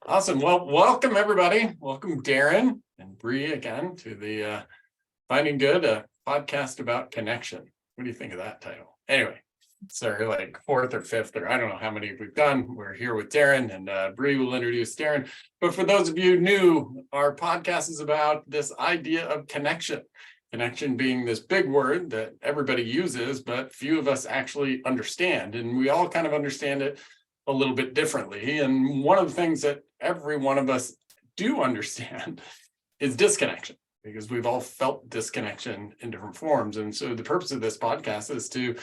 Awesome. Well, welcome everybody. Welcome Darrin and Bree again to the Finding Good, a podcast about connection. What do you think of that title? Anyway, sorry, like fourth or fifth, or I don't know how many we've done. We're here with Darrin, and Bree will introduce Darrin. But for those of you new, our podcast is about this idea of connection. Connection being this big word that everybody uses, but few of us actually understand. And we all kind of understand it a little bit differently. And one of the things that every one of us do understand is disconnection, because we've all felt disconnection in different forms. And so the purpose of this podcast is to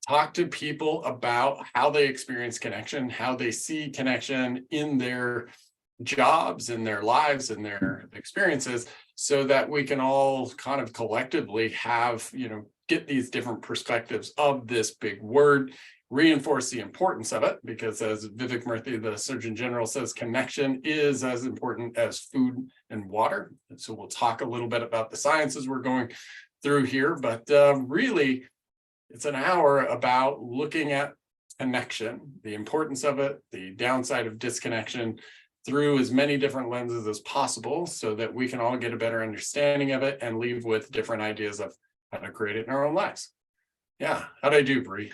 talk to people about how they experience connection, how they see connection in their jobs, in their lives, in their experiences, so that we can all kind of collectively have, get these different perspectives of this big word, reinforce the importance of it, because as Vivek Murthy, the Surgeon General, says, connection is as important as food and water. And so we'll talk a little bit about the sciences we're going through here, but really it's an hour about looking at connection, the importance of it, the downside of disconnection, through as many different lenses as possible, so that we can all get a better understanding of it and leave with different ideas of how to create it in our own lives. Yeah, how'd I do, Bree?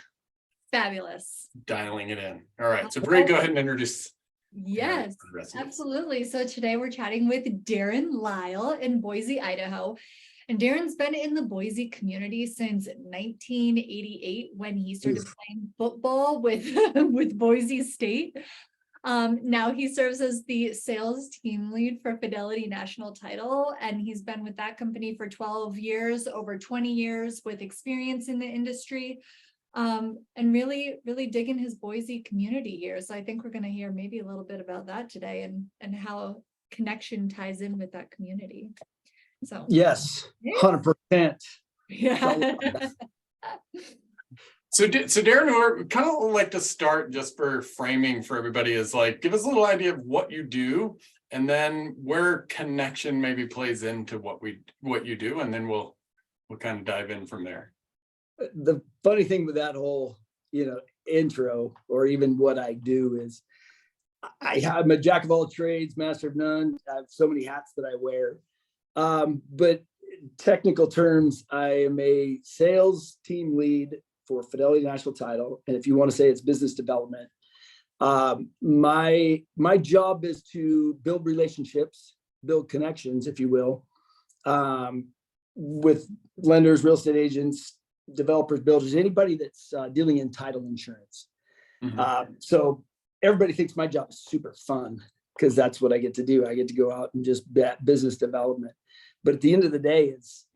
Fabulous. Dialing it in. All right, so Bree, go ahead and introduce. Yes, absolutely. So today we're chatting with Darrin Lyle in Boise, Idaho. And Darrin's been in the Boise community since 1988, when he started playing football with, with Boise State. Now he serves as the sales team lead for Fidelity National Title, and he's been with that company for 12 years, over 20 years with experience in the industry. And really digging his Boise community here. So I think we're going to hear maybe a little bit about that today, and how connection ties in with that community. So yes, 100%. Yeah. So Darrin, we kind of like to start, just for framing for everybody, is like, give us a little idea of what you do, and then where connection maybe plays into what you do, and then we'll kind of dive in from there. The funny thing with that whole, intro, or even what I do, is I'm a jack of all trades, master of none. I have so many hats that I wear. But technical terms, I am a sales team lead for Fidelity National Title. And if you want to say it's business development, my job is to build relationships, build connections, if you will, with lenders, real estate agents, developers, builders, anybody that's dealing in title insurance. So everybody thinks my job is super fun, because that's what I get to do. I get to go out and just bet business development. But at the end of the day, it's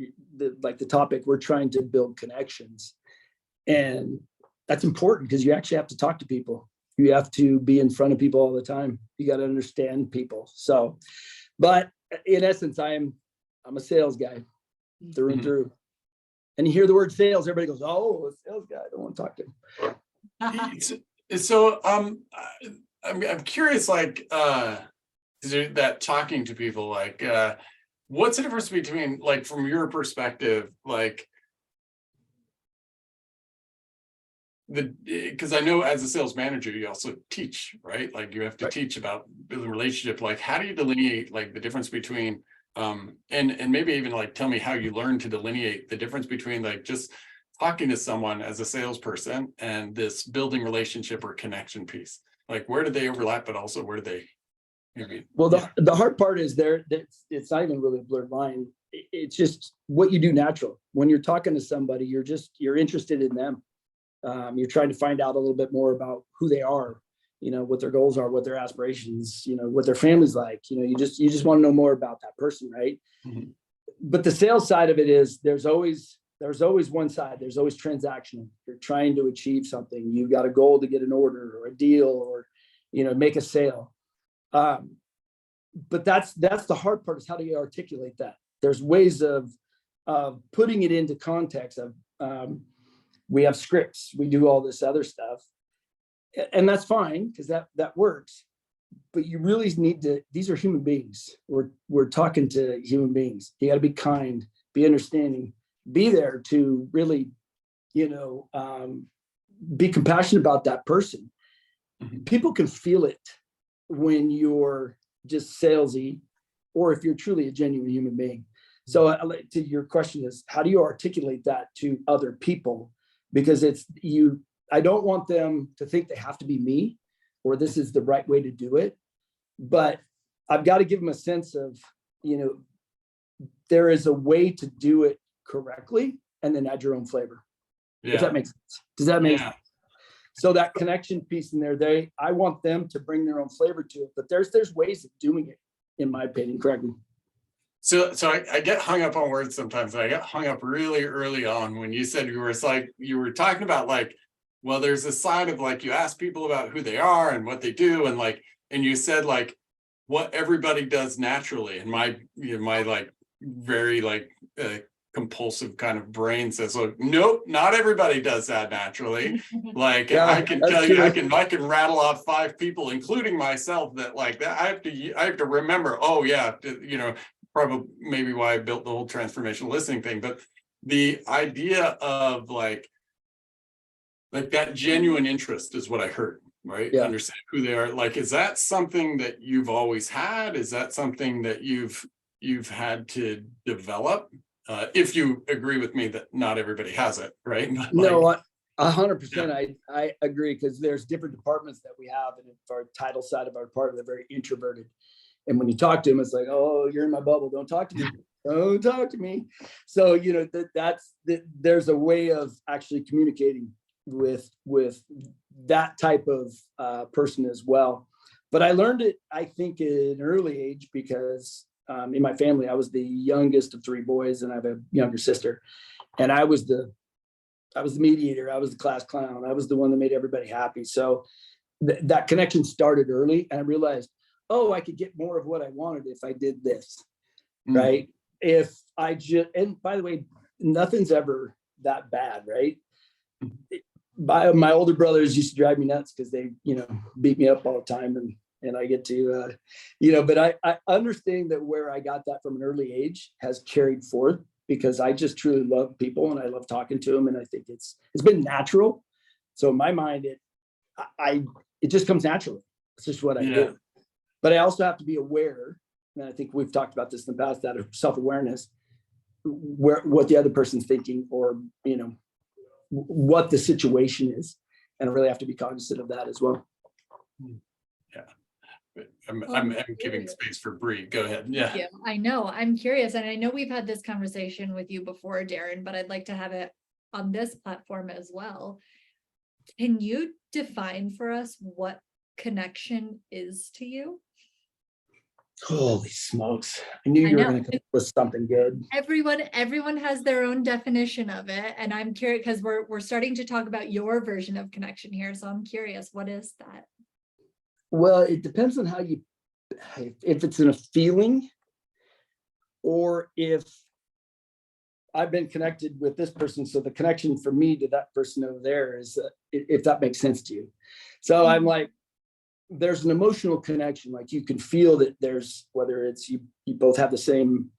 like the topic, we're trying to build connections. And that's important, because you actually have to talk to people. You have to be in front of people all the time. You got to understand people. So, but in essence, I'm a sales guy through and through. And you hear the word sales, everybody goes, "Oh, a sales guy, I don't want to talk to him." So I'm curious, like, that talking to people, like, what's the difference between, like, from your perspective, like, because I know as a sales manager, you also teach, right? Like, you have to teach about building relationship. Like, how do you delineate, like, the difference between, and maybe even, like, tell me how you learn to delineate the difference between, like, just talking to someone as a salesperson and this building relationship or connection piece. Like, where do they overlap, but also where do they maybe? Well, the hard part is it's not even really a blurred line. It's just what you do natural. When you're talking to somebody, you're interested in them. You're trying to find out a little bit more about who they are, what their goals are, what their aspirations, what their family's like. You just want to know more about that person, right? But the sales side of it is there's always one side. There's always transactional. You're trying to achieve something. You got a goal to get an order or a deal, or make a sale. But that's the hard part, is how do you articulate that? There's ways of putting it into context of. We have scripts, we do all this other stuff, and that's fine, because that works. But you really need to, these are human beings. We're talking to human beings. You got to be kind, be understanding, be there to really, be compassionate about that person. People can feel it. when you're just salesy, or if you're truly a genuine human being. So to your question is, how do you articulate that to other people? Because I don't want them to think they have to be me, or this is the right way to do it. But I've got to give them a sense of, there is a way to do it correctly, and then add your own flavor. If that makes sense. Does that make sense? So that connection piece in there, I want them to bring their own flavor to it, but there's ways of doing it, in my opinion. Correct me. So I get hung up on words sometimes. I got hung up really early on when you said you were talking about well, there's a side of you ask people about who they are and what they do, and you said what everybody does naturally. And my very compulsive kind of brain says, nope, not everybody does that naturally. I can tell you, I can rattle off 5 people, including myself, that that I have to remember. Oh yeah, probably maybe why I built the whole transformational listening thing. But the idea of that genuine interest is what I heard, right? Yeah. Understand who they are. Is that something that you've always had? Is that something that you've had to develop? If you agree with me that not everybody has it, right? No, 100%. I agree, because there's different departments that we have, and our title side of our department, they're very introverted. And when you talk to them, it's oh, you're in my bubble. Don't talk to me. Don't talk to me. So, there's a way of actually communicating with that type of person as well. But I learned it, I think, at an early age, because in my family, I was the youngest of 3 boys, and I have a younger sister. And I was the mediator. I was the class clown. I was the one that made everybody happy. So that connection started early, and I realized, I could get more of what I wanted if I did this, right? If I just, and by the way, nothing's ever that bad, right? My older brothers used to drive me nuts because they, beat me up all the time, and I get to, but I understand that where I got that from an early age has carried forth, because I just truly love people, and I love talking to them. And I think it's been natural. So in my mind, it just comes naturally. It's just what I do. But I also have to be aware, and I think we've talked about this in the past, that of self-awareness, what the other person's thinking, or, what the situation is. And I really have to be cognizant of that as well. Yeah. I'm giving space for Bree. Go ahead. Yeah. I know. I'm curious. And I know we've had this conversation with you before, Darrin, but I'd like to have it on this platform as well. Can you define for us what connection is to you? Holy smokes. I knew you were going to come up with something good. Everyone has their own definition of it. And I'm curious, because we're starting to talk about your version of connection here. So I'm curious, what is that? Well, it depends on how if it's in a feeling, or if I've been connected with this person. So the connection for me to that person over there is, if that makes sense to you. So I'm there's an emotional connection. You can feel that there's, whether it's you both have the same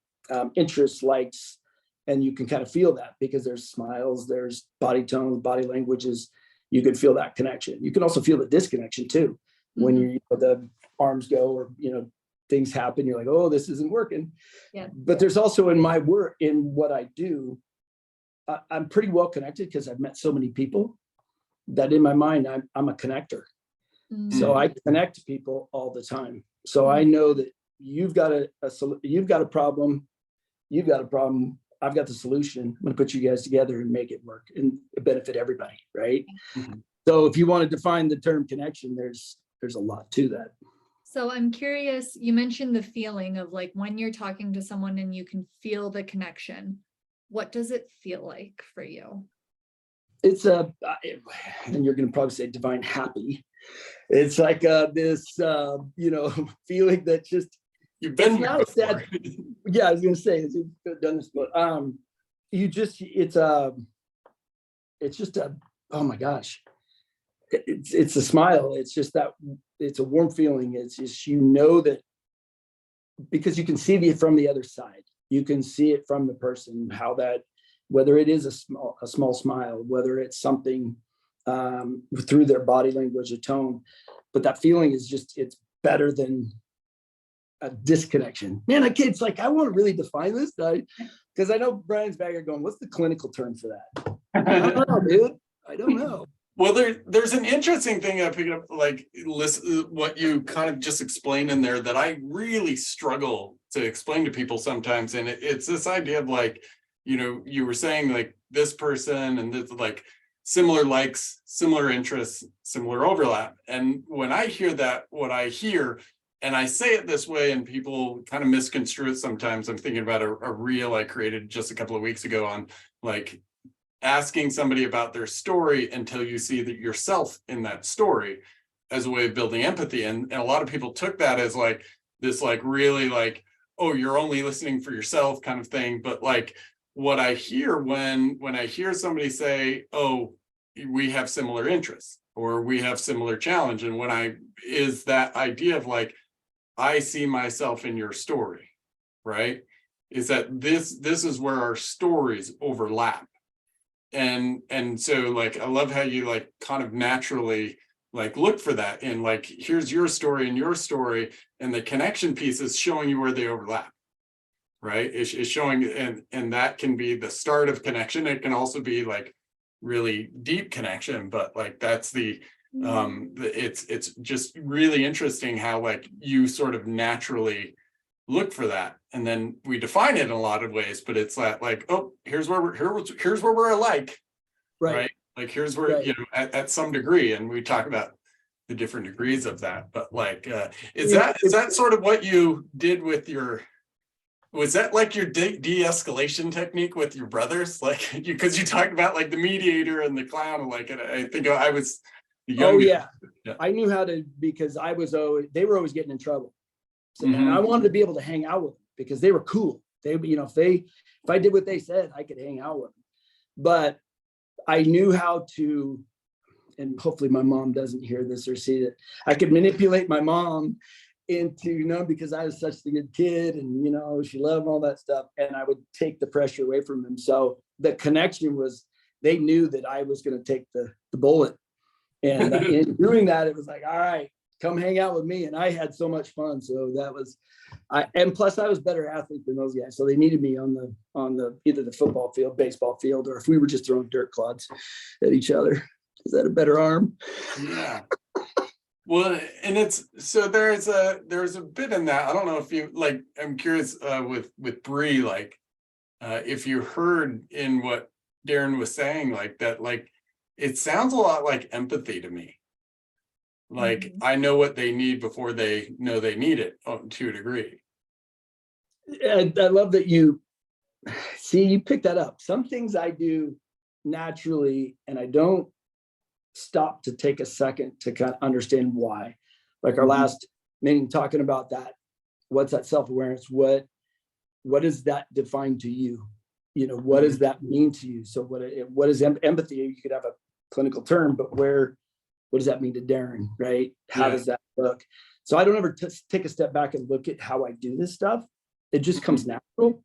interests, likes, and you can kind of feel that, because there's smiles, there's body tones, body languages. You can feel that connection. You can also feel the disconnection too, when the arms go, or things happen. You're like, oh, this isn't working. Yeah. But there's also, in my work, in what I do, I'm pretty well connected, because I've met so many people that in my mind, I'm a connector. So I connect people all the time. So I know that you've got a problem, I've got the solution. I'm going to put you guys together and make it work and benefit everybody, right? So if you want to define the term connection, there's a lot to that. So I'm curious, you mentioned the feeling of when you're talking to someone and you can feel the connection. What does it feel like for you? It's and you're going to probably say divine happy. It's this, feeling that just, you've been here before. Yeah, I was going to say, you've done this, but it's just a, oh my gosh, it's a smile. It's just that, it's a warm feeling. It's just, that, because you can see it from the other side. You can see it from the person, how that, whether it is a small smile, whether it's something through their body language or tone, but that feeling is just, better than a disconnection. Man, it's like, I want to really define this, because I know Brian's back here going, what's the clinical term for that? I don't know, dude. I don't know. Well, there's an interesting thing I picked up, like listen, what you kind of just explained in there that I really struggle to explain to people sometimes. And it's this idea of like, you were saying like this person and this like similar likes, similar interests, similar overlap. And when I hear that, what I hear, and I say it this way and people kind of misconstrue it sometimes. I'm thinking about a reel I created just a couple of weeks ago on like asking somebody about their story until you see that yourself in that story as a way of building empathy. And a lot of people took that as like this, like really like, oh, you're only listening for yourself kind of thing. But like what I hear when I hear somebody say, oh, we have similar interests or we have similar challenge. And is that idea of like, I see myself in your story, right? Is that this is where our stories overlap. And so like I love how you like kind of naturally like look for that in like here's your story and your story, and the connection piece is showing you where they overlap, right? It's showing, and that can be the start of connection. It can also be like really deep connection, but like that's it's just really interesting how like you sort of naturally look for that, and then we define it in a lot of ways, but it's like oh, here's where we're alike, right? Like here's where at some degree, and we talk about the different degrees of that, but like is that sort of what you did with your, was that like your de-escalation technique with your brothers, like because you talked about like the mediator and the clown, like, and I think I was the youngest. I knew how to, because they were always getting in trouble. So and I wanted to be able to hang out with them because they were cool. They, if I did what they said, I could hang out with them. But I knew how to, and hopefully my mom doesn't hear this or see it, I could manipulate my mom into, because I was such a good kid and, she loved all that stuff. And I would take the pressure away from them. So the connection was, they knew that I was going to take the bullet. And in doing that, it was like, all right, come hang out with me. And I had so much fun. So that was, and plus I was a better athlete than those guys. So they needed me on the either the football field, baseball field, or if we were just throwing dirt clods at each other. Is that a better arm? Yeah. Well, and it's, so there's a bit in that. I don't know if you like, I'm curious with Bree, like if you heard in what Darrin was saying, like that, like it sounds a lot like empathy to me. Like I know what they need before they know they need it, to a degree. I love that you pick that up. Some things I do naturally, and I don't stop to take a second to kind of understand why. Like our last meeting, talking about that, what's that self-awareness? What does that define to you? What does that mean to you? So what is empathy? You could have a clinical term, but what does that mean to Darrin, right? How does that look? So I don't ever take a step back and look at how I do this stuff. It just comes natural.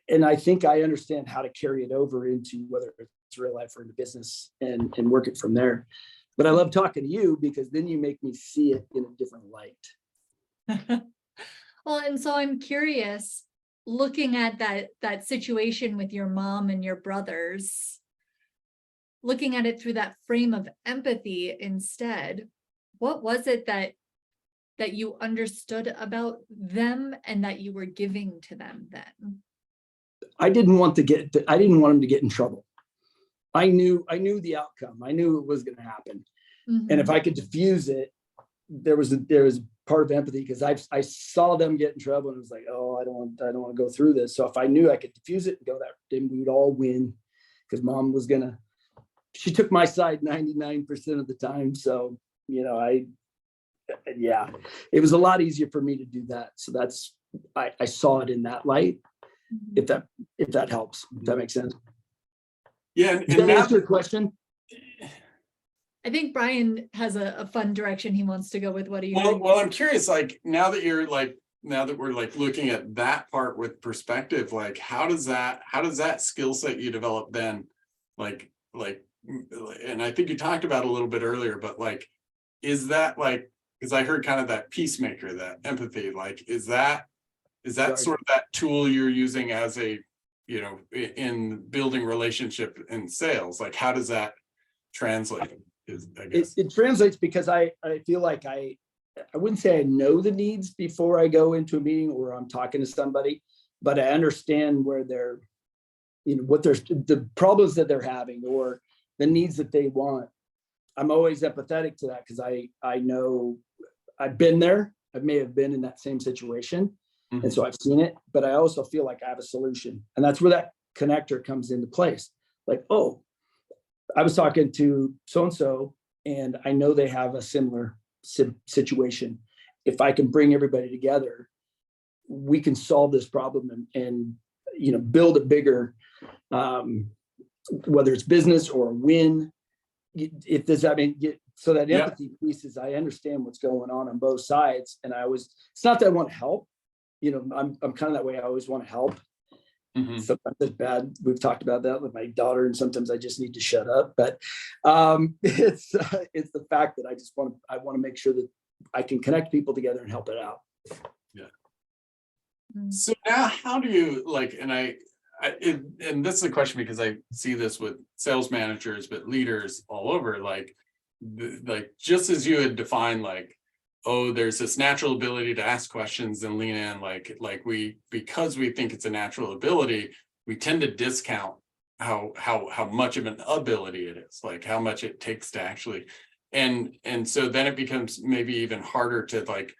And I think I understand how to carry it over into whether it's real life or into business and work it from there. But I love talking to you because then you make me see it in a different light. Well, and so I'm curious, looking at that situation with your mom and your brothers, looking at it through that frame of empathy instead, what was it that you understood about them and that you were giving to them then? I didn't want them to get in trouble. I knew the outcome. I knew it was going to happen. And if I could diffuse it, there was part of empathy, because I saw them get in trouble and it was like, oh, I don't want to go through this. So if I knew I could diffuse it and go that, then we would all win, because mom was she took my side 99% of the time. So, it was a lot easier for me to do that. So I saw it in that light. If that helps, if that makes sense. Yeah. Does that answer your question? I think Brian has a fun direction he wants to go with what he. Well, I'm curious, like now that we're like looking at that part with perspective, like how does that skill set you develop then, like, and I think you talked about it a little bit earlier, but like, is that like, because I heard kind of that peacemaker, that empathy, like, is that Right. sort of that tool you're using as a, you know, in building relationship in sales? Like, how does that translate? I guess it translates because I feel like I wouldn't say I know the needs before I go into a meeting or I'm talking to somebody, but I understand where they're, you know, what there's the problems that they're having or the needs that they want. I'm always empathetic to that because I know I've been there. I may have been in that same situation. And so I've seen it, but I also feel like I have a solution. And that's where that connector comes into place. Like, oh, I was talking to so-and-so and I know they have a similar situation. If I can bring everybody together, we can solve this problem and you know, build a bigger, whether it's business or a win. If there's, I mean, so that empathy piece is, I understand what's going on both sides. And it's not that I want to help, you know, I'm kind of that way. I always want to help. Sometimes it's bad. We've talked about that with my daughter, and sometimes I just need to shut up. But it's the fact that I want to make sure that I can connect people together and help it out. Yeah. So now, how do you like? And and this is a question because I see this with sales managers, but leaders all over. Like just as you had defined, like, oh, there's this natural ability to ask questions and lean in, like because we think it's a natural ability, we tend to discount how much of an ability it is, like how much it takes to actually, and so then it becomes maybe even harder to like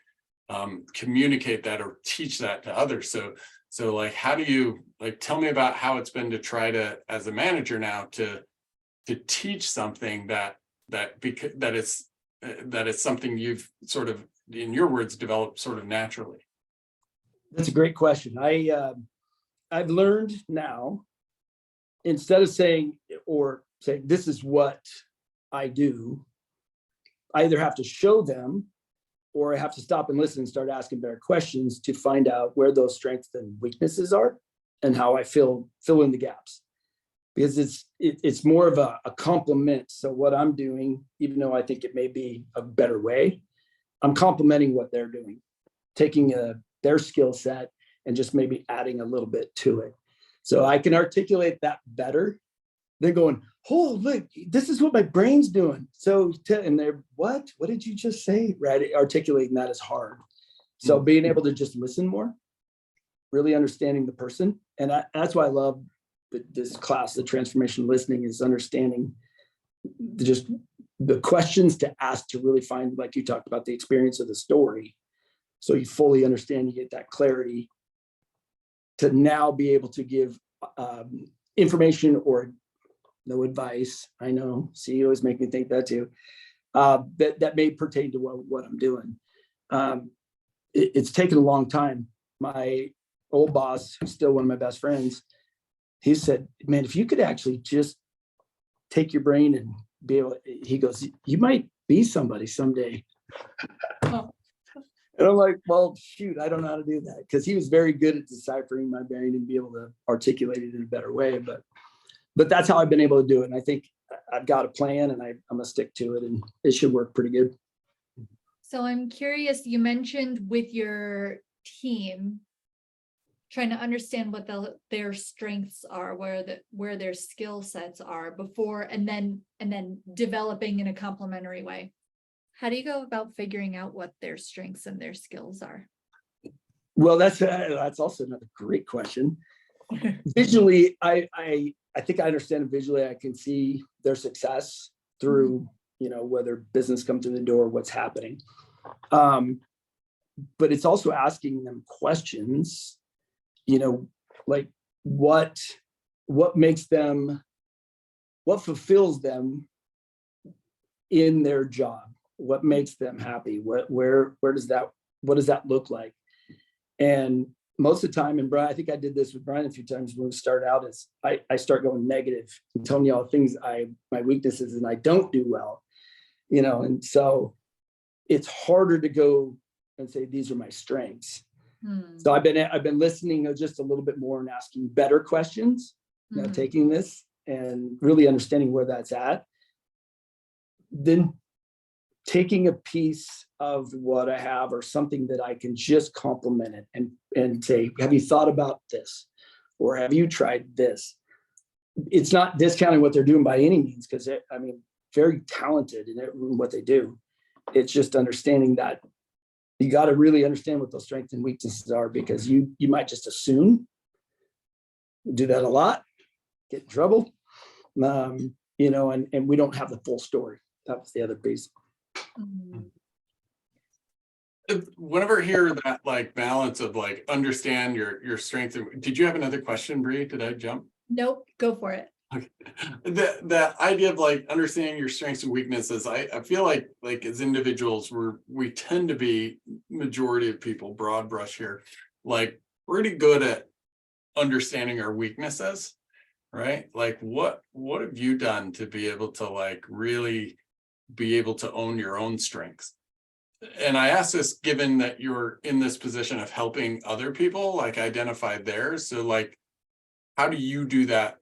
communicate that or teach that to others. So like, how do you, like, tell me about how it's been to try to, as a manager now, to teach something that it's something you've sort of, in your words, developed sort of naturally. That's a great question. I've learned now, instead of saying this is what I do, I either have to show them or I have to stop and listen and start asking better questions to find out where those strengths and weaknesses are and how I fill in the gaps. Because it's more of a complement. So what I'm doing, even though I think it may be a better way, I'm complementing what they're doing, taking their skill set and just maybe adding a little bit to it. So I can articulate that better than going, oh, look, this is what my brain's doing. So, and they're, what did you just say? Right? Articulating that is hard. So being able to just listen more, really understanding the person. And that's why I love this class, the transformation listening, is understanding just the questions to ask to really find, like you talked about, the experience of the story. So you fully understand, you get that clarity to now be able to give information or no advice. I know CEOs make me think that too, that may pertain to what I'm doing. It's taken a long time. My old boss, who's still one of my best friends, he said, man, if you could actually just take your brain and be able, he goes, you might be somebody someday. And I'm like, well, shoot, I don't know how to do that. Because he was very good at deciphering my brain and be able to articulate it in a better way. But that's how I've been able to do it. And I think I've got a plan and I'm going to stick to it, and it should work pretty good. So I'm curious, you mentioned with your team, trying to understand what their strengths are, where their skill sets are before, and then developing in a complementary way. How do you go about figuring out what their strengths and their skills are? Well, that's also another great question. Visually, I think I understand it visually. I can see their success through, you know, whether business come through the door, what's happening. But it's also asking them questions, you know, like what makes them, what fulfills them in their job, what makes them happy, what does that look like? And most of the time, and Brian, I think I did this with Brian a few times when we start out, is I start going negative and telling you all things my weaknesses and I don't do well, you know, and so it's harder to go and say these are my strengths. So I've been listening just a little bit more and asking better questions, you know, taking this and really understanding where that's at. Then taking a piece of what I have or something that I can just compliment it and say, have you thought about this? Or have you tried this? It's not discounting what they're doing by any means, because I mean, very talented in what they do. It's just understanding that you got to really understand what those strengths and weaknesses are, because you might just assume, do that a lot, get in trouble, and we don't have the full story. That was the other piece. Whenever I hear that like balance of like understand your strength. Did you have another question, Bree? Did I jump? Nope, go for it. Okay. The idea of like understanding your strengths and weaknesses, I feel like as individuals, we tend to be, majority of people, broad brush here, like pretty good at understanding our weaknesses, right? Like what have you done to be able to like really be able to own your own strengths? And I ask this given that you're in this position of helping other people like identify theirs. So like, how do you do that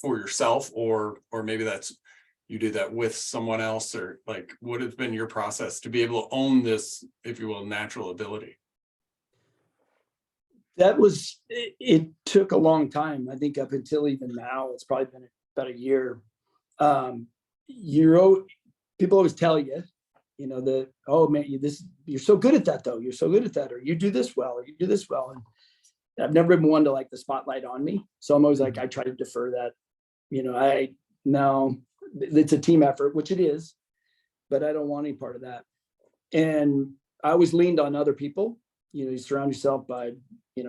for yourself, or maybe that's you do that with someone else, or like what has been your process to be able to own this, if you will, natural ability? It took a long time. I think up until even now, it's probably been about a year. People always tell you, that, oh man, you're so good at that though. You're so good at that, or you do this well, or you do this well. And I've never been one to like the spotlight on me. So I'm always like, I try to defer that. No, it's a team effort, which it is, but I don't want any part of that. And I always leaned on other people. You surround yourself by,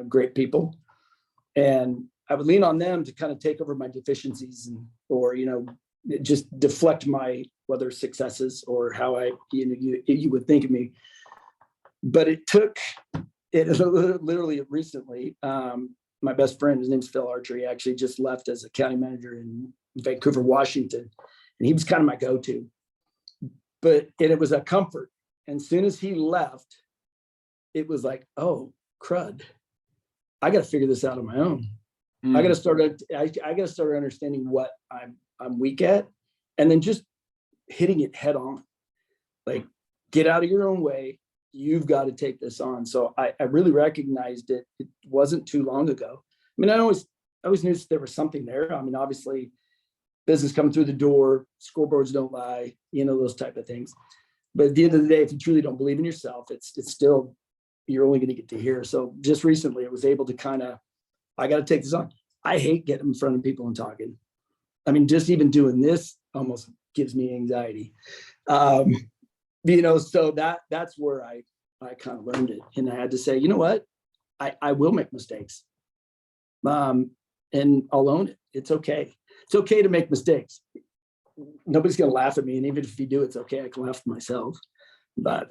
great people. And I would lean on them to kind of take over my deficiencies or just deflect my, whether successes or how you would think of me. But it literally recently, my best friend, his name's Phil Archer, he actually just left as a county manager in Vancouver, Washington. And he was kind of my go-to, and it was a comfort. And as soon as he left, it was like, oh, crud. I got to figure this out on my own. I got to start understanding what I'm weak at, and then just hitting it head on. Like, get out of your own way. You've got to take this on. So I really recognized it. It wasn't too long ago. I mean, I always knew there was something there. I mean, obviously, business coming through the door, scoreboards don't lie, those type of things. But at the end of the day, if you truly don't believe in yourself, it's still, you're only going to get to hear. So just recently, I was able to I got to take this on. I hate getting in front of people and talking. I mean, just even doing this almost gives me anxiety. So that's where I kind of learned it. And I had to say, you know what? I will make mistakes. And I'll own it. It's okay. It's okay to make mistakes. Nobody's going to laugh at me. And even if you do, it's okay. I can laugh at myself. But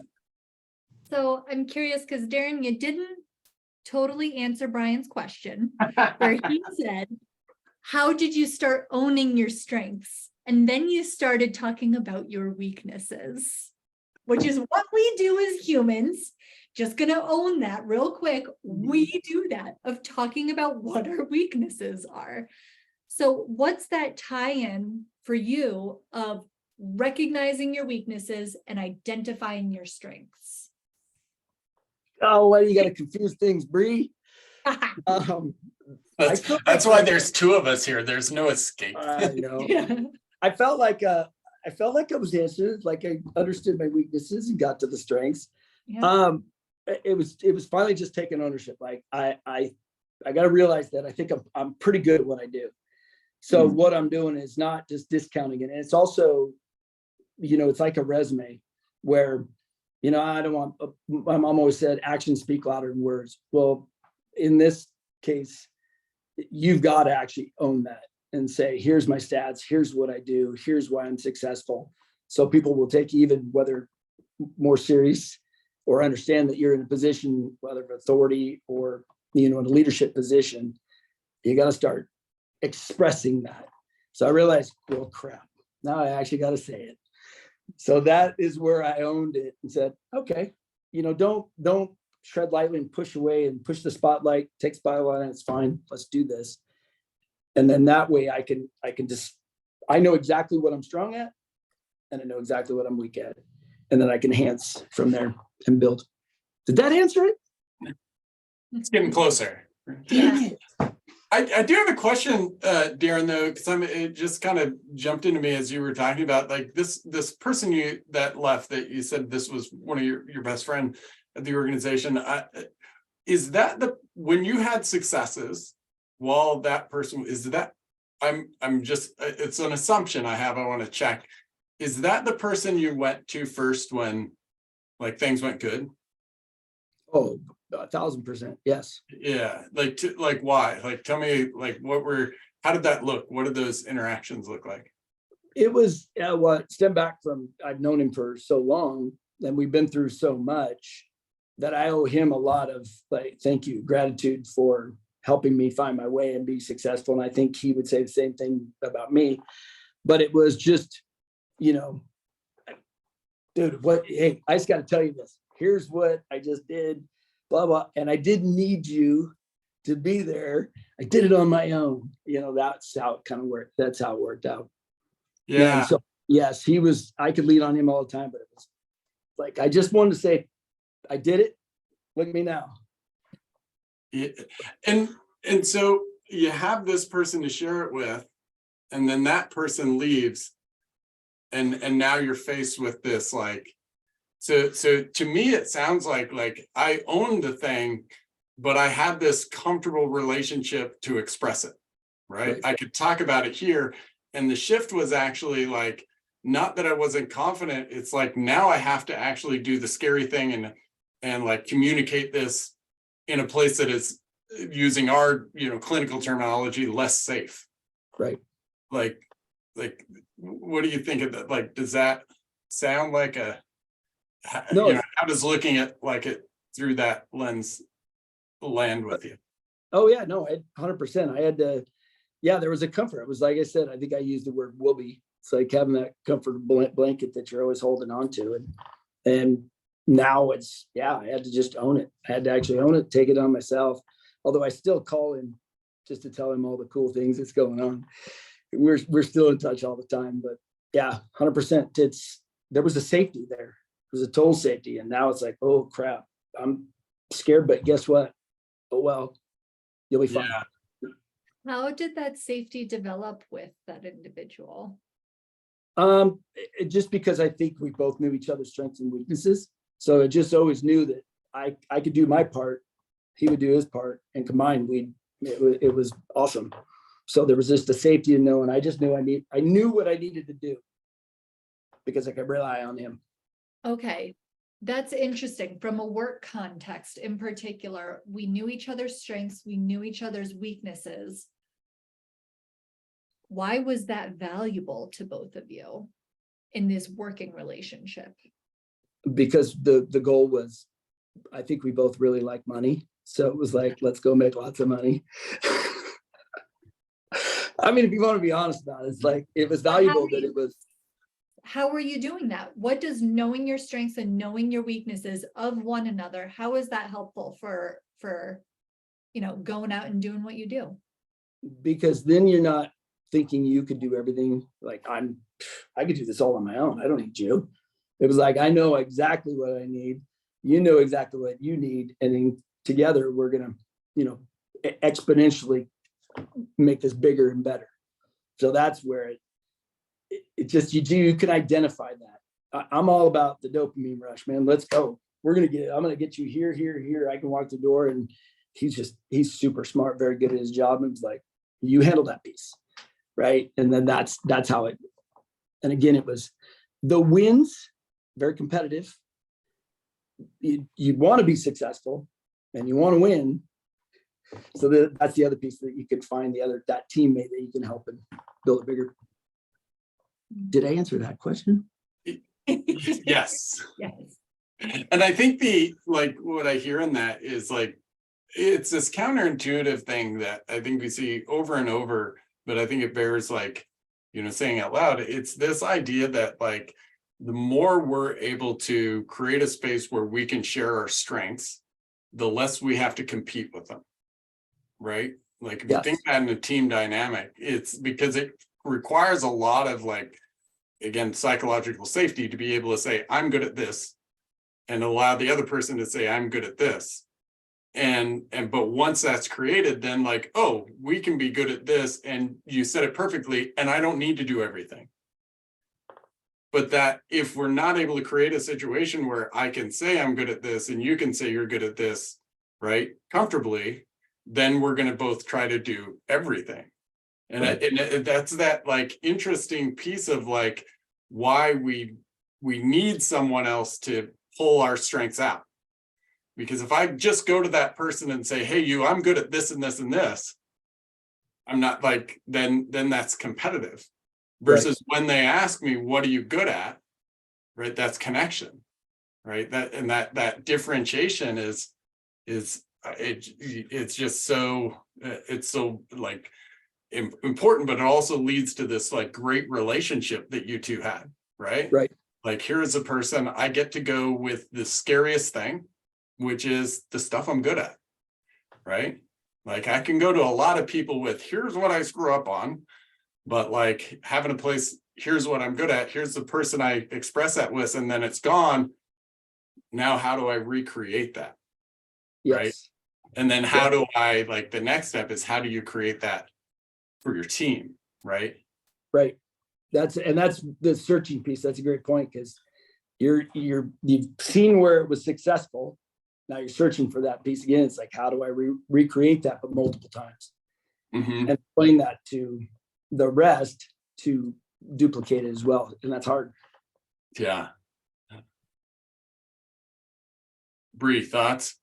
so I'm curious, because Darrin, you didn't totally answer Brian's question where he said, how did you start owning your strengths? And then you started talking about your weaknesses, which is what we do as humans. Just going to own that real quick. We do that, of talking about what our weaknesses are. So what's that tie-in for you of recognizing your weaknesses and identifying your strengths? oh, well, you got to confuse things, Bree. That's why there's two of us here. There's no escape. I know. Yeah. I felt like I was answered, like I understood my weaknesses and got to the strengths. Yeah. It was finally just taking ownership. Like I got to realize that I think I'm pretty good at what I do. So what I'm doing is not just discounting it. And it's also, it's like a resume where, I don't want, my mom always said, actions speak louder than words. Well, in this case, you've got to actually own that and say, here's my stats, here's what I do, here's why I'm successful. So people will take even whether more serious or understand that you're in a position, whether of authority or, in a leadership position. You got to start expressing that. So I realized, well, crap, now I actually got to say it. So that is where I owned it and said, okay, don't tread lightly and push away and push the spotlight, take spotlight, and it's fine. Let's do this. And then that way I can just, I know exactly what I'm strong at and I know exactly what I'm weak at. then I can enhance from there and build. Did that answer it? It's getting closer. Yeah. I do have a question, Darrin, though, because it just kind of jumped into me as you were talking about like this person that left, that you said this was one of your best friend at the organization. Is that when you had successes while that person, is that, I'm just, it's an assumption I have, I want to check. Is that the person you went to first when like things went good? Oh, 1,000%. Yes. Yeah. Like why? Like, tell me, like, how did that look? What did those interactions look like? It was what stemmed back from, I've known him for so long and we've been through so much that I owe him a lot of like, thank you, gratitude for helping me find my way and be successful. And I think he would say the same thing about me, but it was just, dude, hey, I just got to tell you this. Here's what I just did, blah, blah. And I didn't need you to be there. I did it on my own. That's how it kind of worked. That's how it worked out. Yeah. And so, yes, I could lean on him all the time, but it was like, I just wanted to say, I did it. Look at me now. Yeah. And so you have this person to share it with, and then that person leaves. And now you're faced with this, like, so to me, it sounds like I own the thing, but I had this comfortable relationship to express it, right? I could talk about it here. And the shift was actually like, not that I wasn't confident. It's like, now I have to actually do the scary thing and like communicate this in a place that is, using our, clinical terminology, less safe. Right. Like, what do you think of that? Like, does that sound like No. How does looking at like it through that lens land with you? Oh yeah, no, 100%. I had to, there was a comfort. It was like I said, I think I used the word whoopee. It's like having that comfort blanket that you're always holding on to. And now it's, I had to just own it. I had to actually own it, take it on myself. Although I still call him just to tell him all the cool things that's going on. We're still in touch all the time, but 100%. There was a safety there. It was a total safety. And now it's like, oh crap, I'm scared, but guess what? Oh, well, you'll be fine. Yeah. How did that safety develop with that individual? Just because I think we both knew each other's strengths and weaknesses. So I just always knew that I could do my part, he would do his part, and combined, it was awesome. So there was just a safety in knowing. I just knew I knew what I needed to do because I could rely on him. Okay, that's interesting. From a work context in particular, we knew each other's strengths, we knew each other's weaknesses. Why was that valuable to both of you in this working relationship? Because the goal was, I think we both really like money. So it was like, let's go make lots of money. I mean, if you want to be honest about it, it's like, it was valuable that it was. How were you doing that? What does knowing your strengths and knowing your weaknesses of one another, how is that helpful for going out and doing what you do? Because then you're not thinking you could do everything. Like I could do this all on my own. I don't need you. It was like, I know exactly what I need. You know exactly what you need. And then together we're going to, exponentially make this bigger and better. So that's where it just, you can identify that. I'm all about the dopamine rush, man. Let's go. I'm going to get you here. I can walk the door. And he's super smart, very good at his job. And it's like, you handle that piece. Right. And then that's how it, and again, it was the wins, very competitive. You want to be successful and you want to win. So that's the other piece, that you could find that teammate that you can help and build it bigger. Did I answer that question? Yes. Yes. And I think what I hear in that is like, it's this counterintuitive thing that I think we see over and over, but I think it bears saying out loud. It's this idea that like, the more we're able to create a space where we can share our strengths, the less we have to compete with them. Right? Like if you think that in a team dynamic, it's because it requires a lot of like again, psychological safety to be able to say, I'm good at this, and allow the other person to say, I'm good at this. But once that's created, then like, oh, we can be good at this, and you said it perfectly, and I don't need to do everything. But that if we're not able to create a situation where I can say I'm good at this and you can say you're good at this, right, comfortably, then we're going to both try to do everything. And, and that's that like interesting piece of like why we need someone else to pull our strengths out. Because if I just go to that person and say, hey, you, I'm good at this and this and this, I'm not like, then that's competitive. Versus when they ask me, what are you good at? Right. That's connection. Right. That differentiation it's just so it's so like important, but it also leads to this like great relationship that you two had. Right. Like, here is a person I get to go with the scariest thing, which is the stuff I'm good at. Right. Like, I can go to a lot of people with, here's what I screw up on. But like having a place, here's what I'm good at, here's the person I express that with, and then it's gone. Now, how do I recreate that? Yes. Right. And then how do I, like, the next step is how do you create that for your team? Right. Right. That's the searching piece. That's a great point, because you've seen where it was successful. Now you're searching for that piece again. It's like, how do I recreate that, but multiple times, and explain that to the rest to duplicate it as well. And that's hard. Yeah. Bree, thoughts?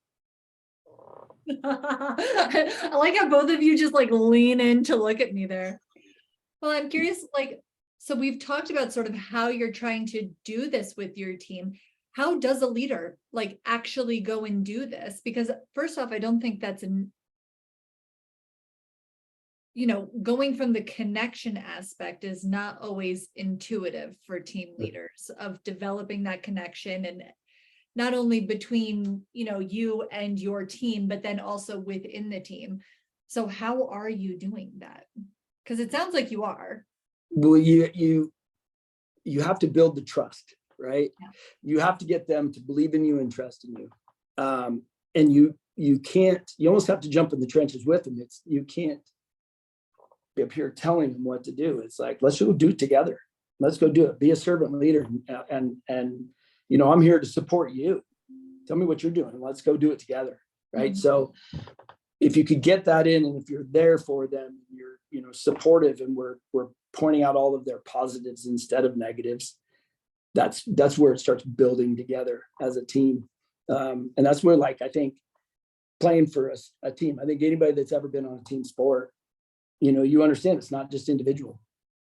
I like how both of you just like lean in to look at me there. Well, I'm curious, like, so we've talked about sort of how you're trying to do this with your team. How does a leader like actually go and do this? Because first off, I don't think that's going from the connection aspect is not always intuitive for team leaders, of developing that connection, and not only between, you and your team, but then also within the team. So how are you doing that? Because it sounds like you are. Well, you have to build the trust, right? Yeah. You have to get them to believe in you and trust in you. And you can't, you almost have to jump in the trenches with them. You can't be up here telling them what to do. It's like, let's go do it together. Let's go do it. Be a servant leader. And I'm here to support you. Tell me what you're doing. Let's go do it together. Right. So if you could get that in, and if you're there for them, you're, supportive, and we're pointing out all of their positives instead of negatives, that's where it starts building together as a team. And that's where, like, I think playing for a team, I think anybody that's ever been on a team sport, you understand it's not just individual.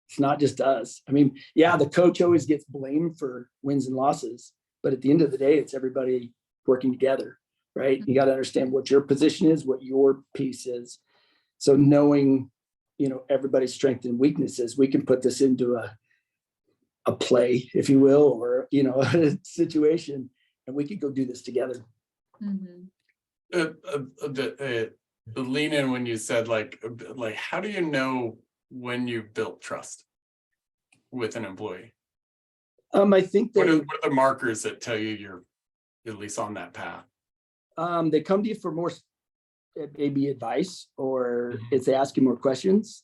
It's not just us. I mean, yeah, the coach always gets blamed for wins and losses, but at the end of the day, it's everybody working together, right? You got to understand what your position is, what your piece is. So knowing, everybody's strengths and weaknesses, we can put this into a play, if you will, or, a situation, and we could go do this together. Lean in when you said like how do you know when you've built trust with an employee? I think what are the markers that tell you you're at least on that path? They come to you for more maybe advice, or it's they ask you more questions,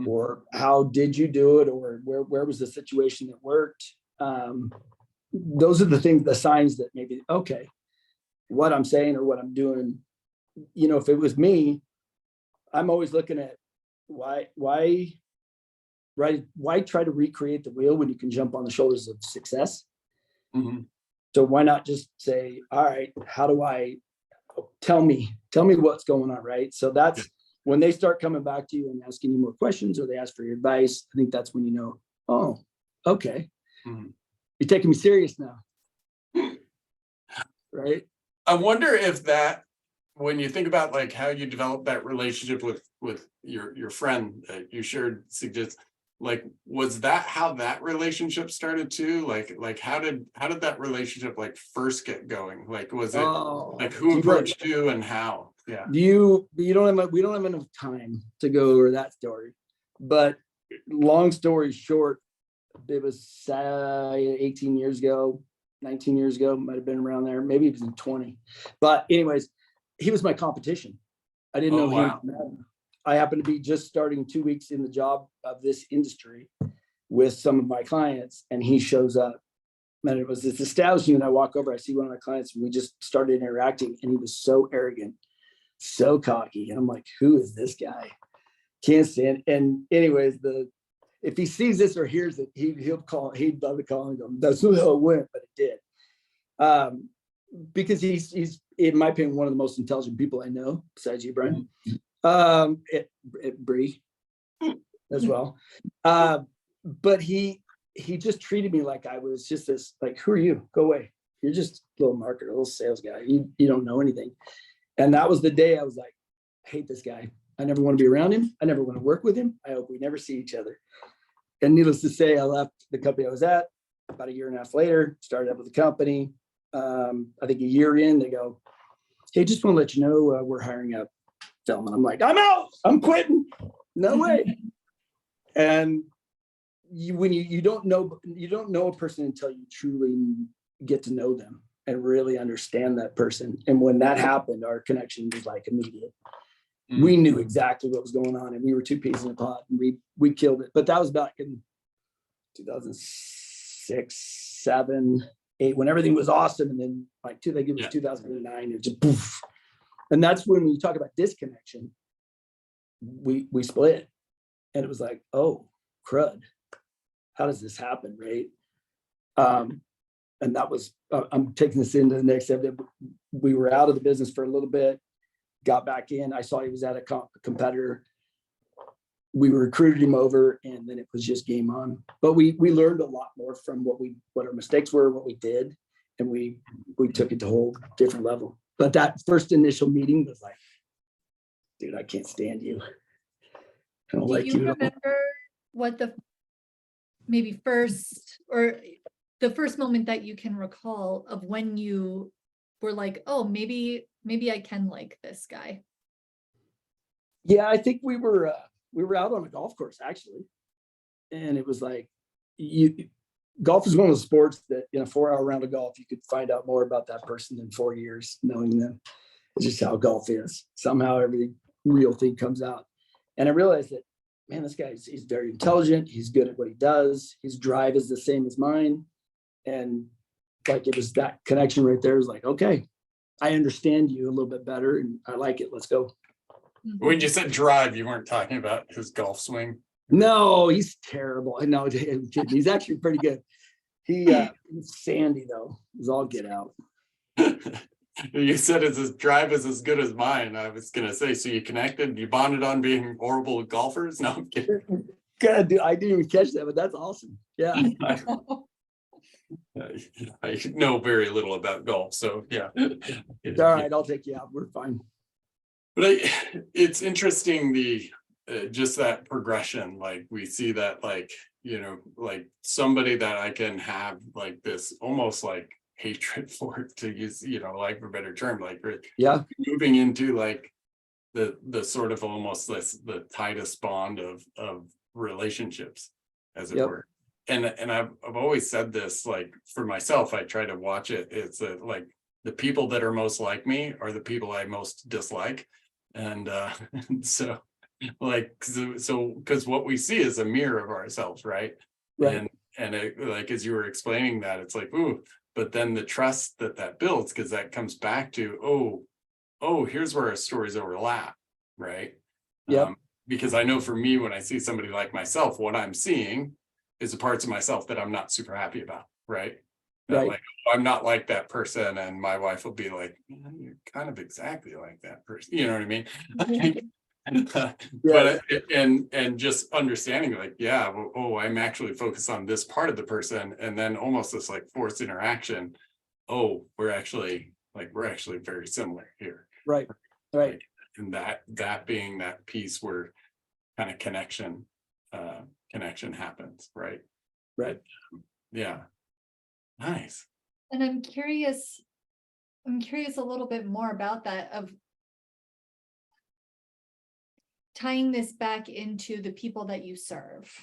or how did you do it, or where was the situation that worked? Those are the things, the signs that maybe, okay, what I'm saying or what I'm doing. If it was me, I'm always looking at why try to recreate the wheel when you can jump on the shoulders of success? So why not just say, all right, how do I tell me what's going on, right? So that's when they start coming back to you and asking you more questions, or they ask for your advice. I think that's when you know, oh, okay, you're taking me serious now, right? I wonder if that, when you think about like how you develop that relationship with your friend that you shared, suggests, like, was that how that relationship started too? Like how did that relationship like first get going? Like, was it like who approached you and how? Yeah. We don't have enough time to go over that story, but long story short, it was 18 years ago, 19 years ago, might have been around there, maybe it was 20. But anyways, he was my competition. I didn't know him. Wow. I happened to be just starting 2 weeks in the job of this industry with some of my clients, and he shows up. And it was this establishment, and I walk over, I see one of my clients, and we just started interacting, and he was so arrogant, so cocky. And I'm like, who is this guy? Can't stand. And anyways, if he sees this or hears it, he'd love to call and go, that's not how it went, but it did. Because he's, in my opinion, one of the most intelligent people I know, besides you, Brian. Bree as well. But he just treated me like I was just this, like, who are you? Go away. You're just a little marketer, a little sales guy. You don't know anything. And that was the day I was like, I hate this guy. I never want to be around him. I never want to work with him. I hope we never see each other. And needless to say, I left the company I was at about a year and a half later, started up with the company. I think a year in, they go, hey, just want to let you know, we're hiring a film. And I'm like, I'm out. I'm quitting. No way. And you don't know a person until you truly get to know them and really understand that person. And when that happened, our connection was like immediate. We knew exactly what was going on, and we were two peas in a pod, and we killed it. But that was back in 2006, 7, 8, when everything was awesome. And then like 2009, it just poof. And that's when you talk about disconnection, we split, and it was like, oh crud, how does this happen, right? And that was, I'm taking this into the next step. We were out of the business for a little bit, got back in. I saw he was at a competitor. We recruited him over, and then it was just game on. But we learned a lot more from what our mistakes were, what we did, and we took it to a whole different level. But that first initial meeting was like, dude, I can't stand you. I don't like you. Do you remember what the first moment that you can recall of when you were like, oh, maybe I can like this guy? Yeah, I think we were out on a golf course actually, and it was like, golf is one of the sports that in a 4-hour round of golf you could find out more about that person than 4 years knowing them. It's just how golf is. Somehow every real thing comes out, and I realized that, man, this guy he's very intelligent. He's good at what he does. His drive is the same as mine, and like it was that connection right there. Is like, okay, I understand you a little bit better, and I like it. Let's go. When you said drive, you weren't talking about his golf swing. No, he's terrible. I know. He's actually pretty good. He's sandy though. He's all get out. You said his drive is as good as mine. I was gonna say, so you connected, you bonded on being horrible golfers? No, I'm kidding. God, dude, I didn't even catch that, but that's awesome. Yeah. I know very little about golf, so yeah. It's all right. I'll take you out. We're fine. But it's interesting, just that progression. Like we see that, like, like somebody that I can have like this almost like hatred for, to use, like for a better term, like yeah, moving into like the sort of almost the tightest bond of relationships, as it were. And I've always said this, like for myself, I try to watch it. It's like the people that are most like me are the people I most dislike. And so like, so because what we see is a mirror of ourselves, right? And it, like, as you were explaining that, it's like, ooh, but then the trust that builds, because that comes back to, oh, here's where our stories overlap, right? Because I know for me, when I see somebody like myself, what I'm seeing is the parts of myself that I'm not super happy about, right? Like, I'm not like that person, and my wife will be like, you're kind of exactly like that person, you know what I mean? But and just understanding, like, I'm actually focused on this part of the person, and then almost this like forced interaction. Oh, we're actually very similar here, right? Like, and that being that piece where kind of connection happens, right? Yeah. Nice. And I'm curious a little bit more about that, of tying this back into the people that you serve.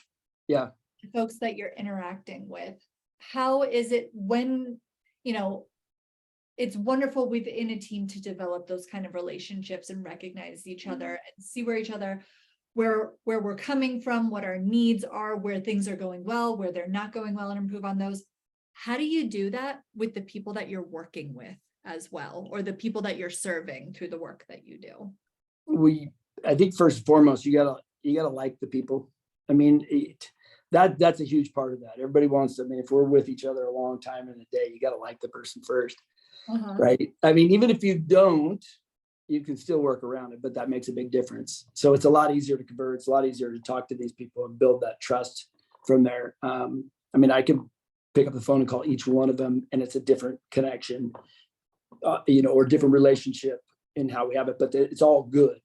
Yeah. the folks that you're interacting with, how is it when, it's wonderful within a team to develop those kind of relationships and recognize each other and see where we're coming from, what our needs are, where things are going well, where they're not going well, and improve on those. How do you do that with the people that you're working with as well, or the people that you're serving through the work that you do? I think first and foremost, you gotta like the people. I mean, that's a huge part of that. Everybody wants to, I mean, if we're with each other a long time in a day, you gotta like the person first, right? I mean, even if you don't, you can still work around it, but that makes a big difference. So it's a lot easier to convert. It's a lot easier to talk to these people and build that trust from there. I mean, I can pick up the phone and call each one of them, and it's a different connection, or different relationship in how we have it, but it's all good.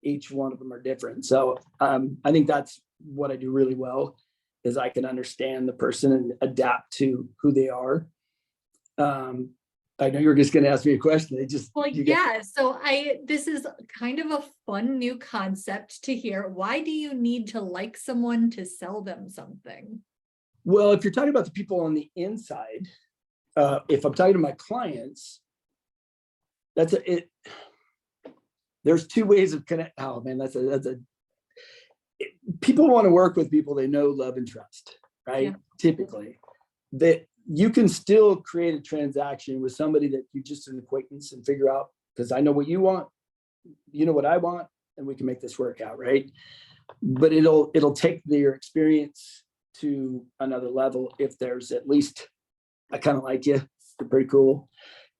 Each one of them are different. So I think that's what I do really well, is I can understand the person and adapt to who they are. I know you were just going to ask me a question. So this is kind of a fun new concept to hear. Why do you need to like someone to sell them something? Well, if you're talking about the people on the inside, if I'm talking to my clients, there's two ways of connect. Oh man, people want to work with people they know, love, and trust, right? Yeah. Typically, that you can still create a transaction with somebody that you just an acquaintance and figure out, because I know what you want, you know what I want, and we can make this work out, right? But it'll take your experience to another level if there's at least, I kind of like you, you're pretty cool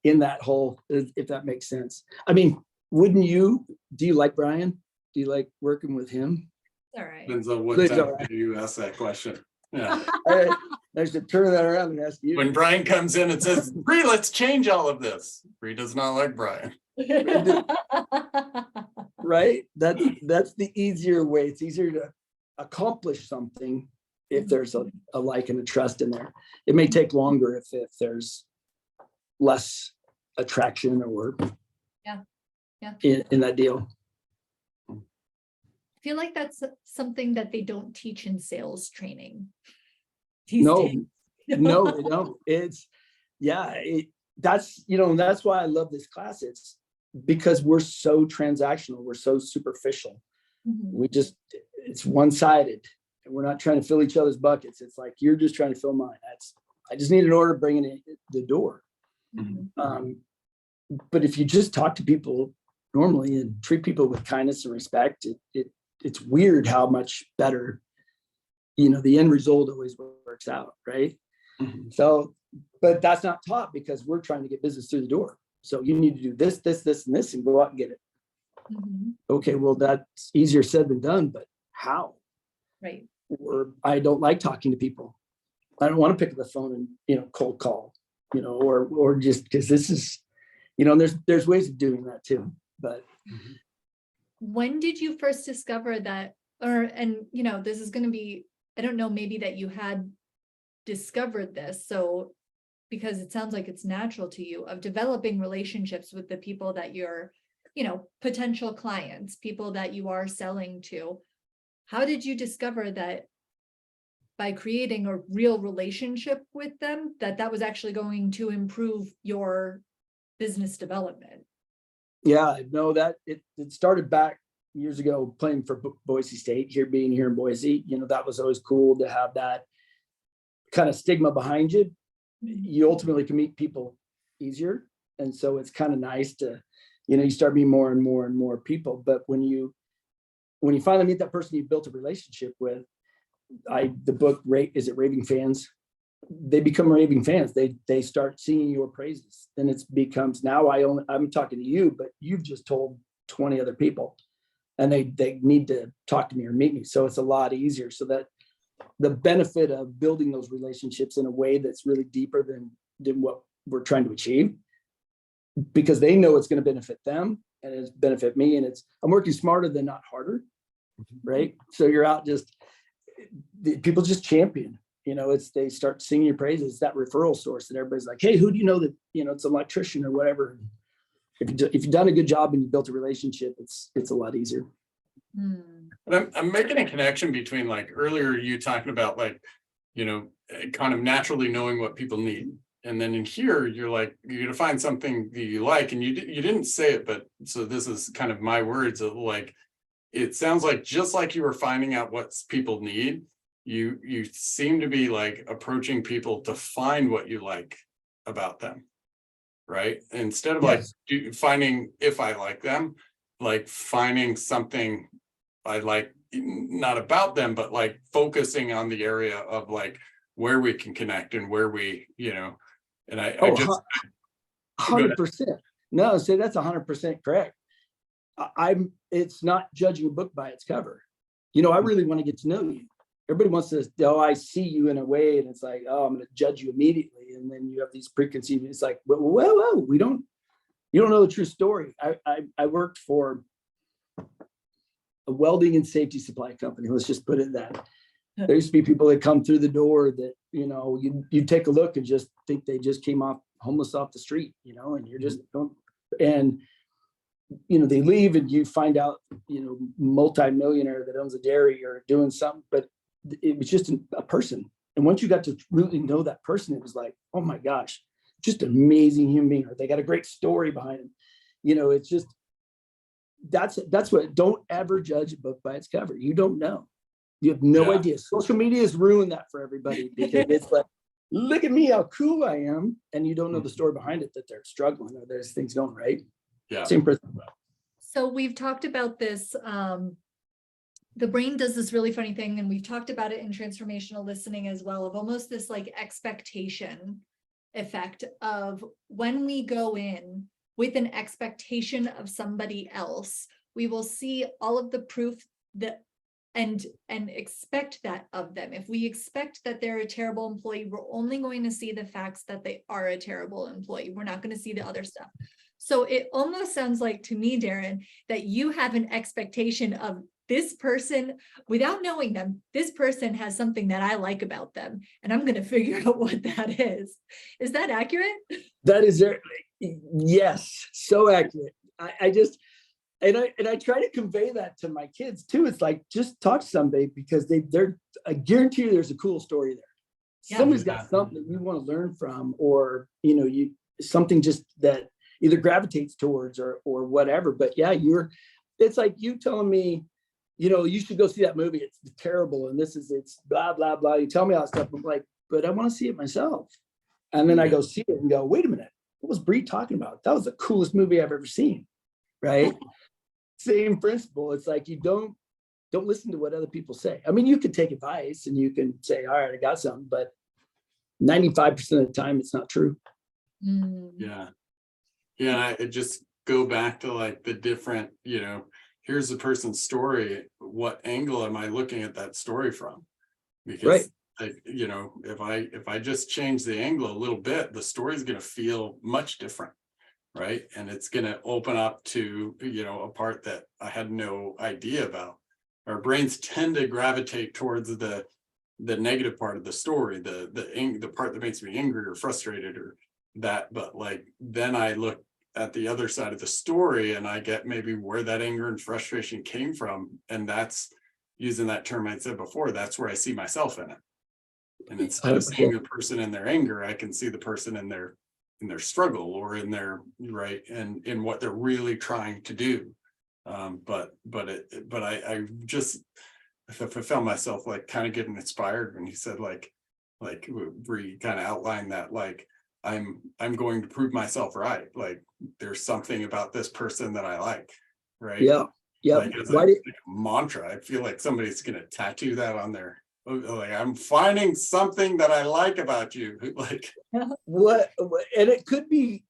in that whole, if that makes sense. I mean, do you like Brian? Do you like working with him? All right. Depends on what time you ask that question. Yeah. I should turn that around and ask you. When Brian comes in and says, Bree, let's change all of this. Bree does not like Brian. Right? That's the easier way. It's easier to accomplish something if there's a like and a trust in there. It may take longer if there's less attraction or in that deal. I feel like that's something that they don't teach in sales training. No, they don't. That's why I love this class. It's because we're so transactional. We're so superficial. It's one-sided, and we're not trying to fill each other's buckets. It's like, you're just trying to fill mine. I just need an order bringing it the door. But if you just talk to people normally and treat people with kindness and respect, it's weird how much better, the end result always works out, right? So, but that's not taught because we're trying to get business through the door. So you need to do this, and this, and go out and get it. Okay, well, that's easier said than done, but how? Right. Or I don't like talking to people. I don't want to pick up the phone and, cold call, or just because this is, there's ways of doing that too. But when did you first discover that, this is going to be, I don't know, maybe that you had discovered this. So, because it sounds like it's natural to you, of developing relationships with the people that you're, potential clients, people that you are selling to. How did you discover that by creating a real relationship with them, that was actually going to improve your business development? Yeah, no, that it started back years ago playing for Boise State, being here in Boise. That was always cool to have that kind of stigma behind you. You ultimately can meet people easier. And so it's kind of nice to, you start meeting more and more and more people. But when you finally meet that person you built a relationship with, the book, is it Raving Fans? They become raving fans. They start singing your praises. Then it becomes, now I'm talking to you, but you've just told 20 other people, and they need to talk to me or meet me. So it's a lot easier. So that the benefit of building those relationships in a way that's really deeper than what we're trying to achieve, because they know it's going to benefit them and it's benefit me. And I'm working smarter than not harder. Right. So you're out people just champion, they start singing your praises. It's that referral source, and everybody's like, hey, who do you know that, it's an electrician or whatever. If you've done a good job and you built a relationship, it's a lot easier. Hmm. And I'm making a connection between like earlier you talking about like, kind of naturally knowing what people need. And then in here, you're like, you're gonna find something that you like, and you didn't say it, but so this is kind of my words of like, it sounds like just like you were finding out what people need, you seem to be like approaching people to find what you like about them, right? Instead of like Yes. finding if I like them, like finding something I like, not about them, but like focusing on the area of like where we can connect and where we, and I just go ahead. 100%. No, so that's 100% correct. It's not judging a book by its cover. I really want to get to know you. Everybody wants to, I see you in a way, and it's like, I'm going to judge you immediately. And then you have these preconceived, it's like, whoa, you don't know the true story. I worked for a welding and safety supply company. Let's just put it that. There used to be people that come through the door that, you take a look and just think they just came off homeless off the street, and you're just don't, and they leave and you find out, multi-millionaire that owns a dairy or doing something, but it was just a person. And once you got to really know that person, it was like, oh my gosh, just an amazing human being, or they got a great story behind them. It's just, that's what, don't ever judge a book by its cover. You don't know. You have no idea. Social media has ruined that for everybody, because it's like, look at me, how cool I am. And you don't know the story behind it, that they're struggling or there's things going right. Yeah. Same principle. So we've talked about this. The brain does this really funny thing, and we've talked about it in transformational listening as well, of almost this like expectation effect of when we go in with an expectation of somebody else, we will see all of the proof that and expect that of them. If we expect that they're a terrible employee, we're only going to see the facts that they are a terrible employee. We're not going to see the other stuff. So it almost sounds like to me, Darrin, that you have an expectation of this person without knowing them. This person has something that I like about them, and I'm going to figure out what that is. Is that accurate? That is there. Yes, so accurate. I just, and I try to convey that to my kids too. It's like, just talk to somebody, because I guarantee you there's a cool story there. Yeah. Somebody's got something that you want to learn from, or, something just that either gravitates towards or whatever. But yeah, it's like you telling me, you should go see that movie. It's terrible. And it's blah, blah, blah. You tell me all that stuff. I'm like, but I want to see it myself. And then I go see it and go, wait a minute, what was Bree talking about? That was the coolest movie I've ever seen. Right. Same principle. It's like, you don't listen to what other people say. I mean, you could take advice and you can say, all right, I got something, but 95% of the time it's not true. Yeah. I just go back to like the different, here's the person's story. What angle am I looking at that story from? Because if I just change the angle a little bit, the story's going to feel much different. Right. And it's going to open up to, a part that I had no idea about. Our brains tend to gravitate towards the negative part of the story, the part that makes me angry or frustrated or that. But like, then I look at the other side of the story and I get maybe where that anger and frustration came from. And that's, using that term I said before, that's where I see myself in it. And instead of seeing the person in their anger, I can see the person in their struggle, or in their right, and in what they're really trying to do. But I just, I found myself like kind of getting inspired when he said like Bree kind of outlined that, like, I'm going to prove myself right. Like, there's something about this person that I like. Right. Yeah. Like, as like a mantra, I feel like somebody's going to tattoo that on their, like, I'm finding something that I like about you. Like, what, and it could be,